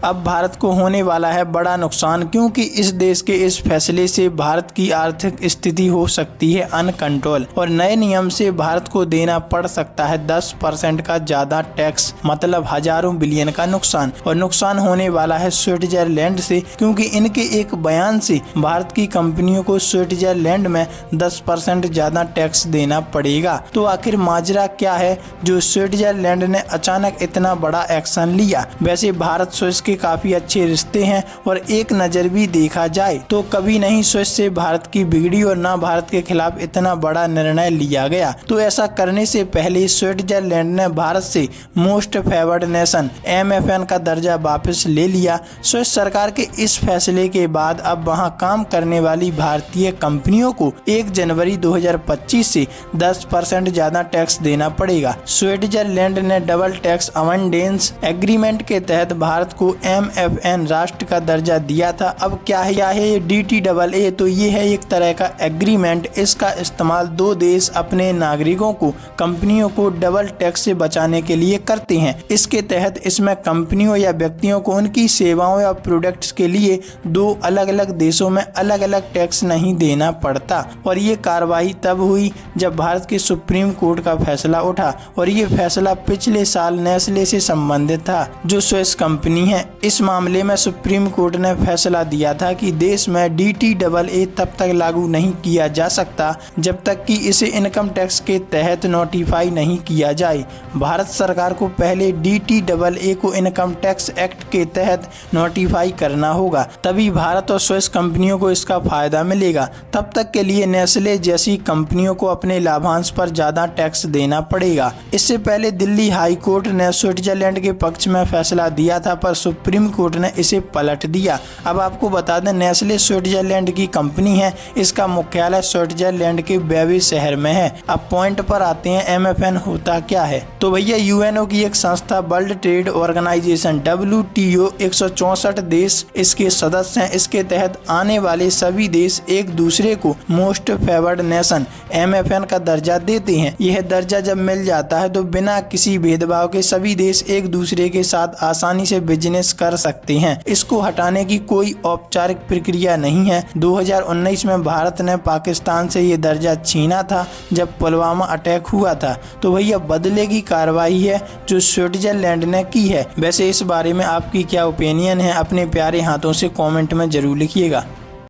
अब भारत को होने वाला है बड़ा नुकसान, क्योंकि इस देश के इस फैसले से भारत की आर्थिक स्थिति हो सकती है अनकंट्रोल और नए नियम से भारत को देना पड़ सकता है 10% का ज्यादा टैक्स, मतलब हजारों बिलियन का नुकसान। और नुकसान होने वाला है स्विट्जरलैंड से, क्योंकि इनके एक बयान से भारत की कंपनियों को स्विट्जरलैंड में 10% ज्यादा टैक्स देना पड़ेगा। तो आखिर माजरा क्या है जो स्विट्जरलैंड ने अचानक इतना बड़ा एक्शन लिया? वैसे भारत स्विस के काफी अच्छे रिश्ते हैं और एक नजर भी देखा जाए तो कभी नहीं स्विस से भारत की बिगड़ी और ना भारत के खिलाफ इतना बड़ा निर्णय लिया गया। तो ऐसा करने से पहले स्विट्जरलैंड ने भारत से मोस्ट फेवर्ड नेशन MFN का दर्जा वापस ले लिया। स्विस सरकार के इस फैसले के बाद अब वहां काम करने वाली भारतीय कंपनियों को 1 जनवरी 2025 से 10% ज्यादा टैक्स देना पड़ेगा। स्विट्जरलैंड ने डबल टैक्स अवॉइडेंस एग्रीमेंट के तहत भारत को MFN राष्ट्र का दर्जा दिया था। अब क्या है ये DTAA? तो ये है एक तरह का एग्रीमेंट। इसका इस्तेमाल दो देश अपने नागरिकों को कंपनियों को डबल टैक्स से बचाने के लिए करते हैं। इसके तहत इसमें कंपनियों या व्यक्तियों को उनकी सेवाओं या प्रोडक्ट्स के लिए दो अलग अलग देशों में अलग अलग टैक्स नहीं देना पड़ता। और ये कार्रवाई तब हुई जब भारत के सुप्रीम कोर्ट का फैसला उठा और ये फैसला पिछले साल नेस्ले से संबंधित था जो स्विस कंपनी है। इस मामले में सुप्रीम कोर्ट ने फैसला दिया था कि देश में DTAA तब तक लागू नहीं किया जा सकता जब तक कि इसे इनकम टैक्स के तहत नोटिफाई नहीं किया जाए। भारत सरकार को पहले DTAA को इनकम टैक्स एक्ट के तहत नोटिफाई करना होगा, तभी भारत और स्विस कंपनियों को इसका फायदा मिलेगा। तब तक के लिए नेस्ले जैसी कंपनियों को अपने लाभांश पर ज्यादा टैक्स देना पड़ेगा। इससे पहले दिल्ली हाई कोर्ट ने स्विट्जरलैंड के पक्ष में फैसला दिया था, पर सुप्रीम कोर्ट ने इसे पलट दिया। अब आपको बता दें, नेस्ले स्विट्जरलैंड की कंपनी है। इसका मुख्यालय स्विट्जरलैंड के बेवी शहर में है। अब पॉइंट पर आते हैं, MFN होता क्या है? तो भैया UNO की एक संस्था, वर्ल्ड ट्रेड ऑर्गेनाइजेशन WTO, 164 देश इसके सदस्य हैं। इसके तहत आने वाले सभी देश एक दूसरे को मोस्ट फेवर्ड नेशन MFN का दर्जा देते हैं। यह दर्जा जब मिल जाता है तो बिना किसी भेदभाव के सभी देश एक दूसरे के साथ आसानी से बिजनेस कर सकते हैं। इसको हटाने की कोई औपचारिक प्रक्रिया नहीं है। 2019 में भारत ने पाकिस्तान से ये दर्जा छीना था जब पुलवामा अटैक हुआ था। तो भैया बदले की कार्रवाई है जो स्विट्जरलैंड ने की है। वैसे इस बारे में आपकी क्या ओपिनियन है? अपने प्यारे हाथों से कमेंट में जरूर लिखिएगा।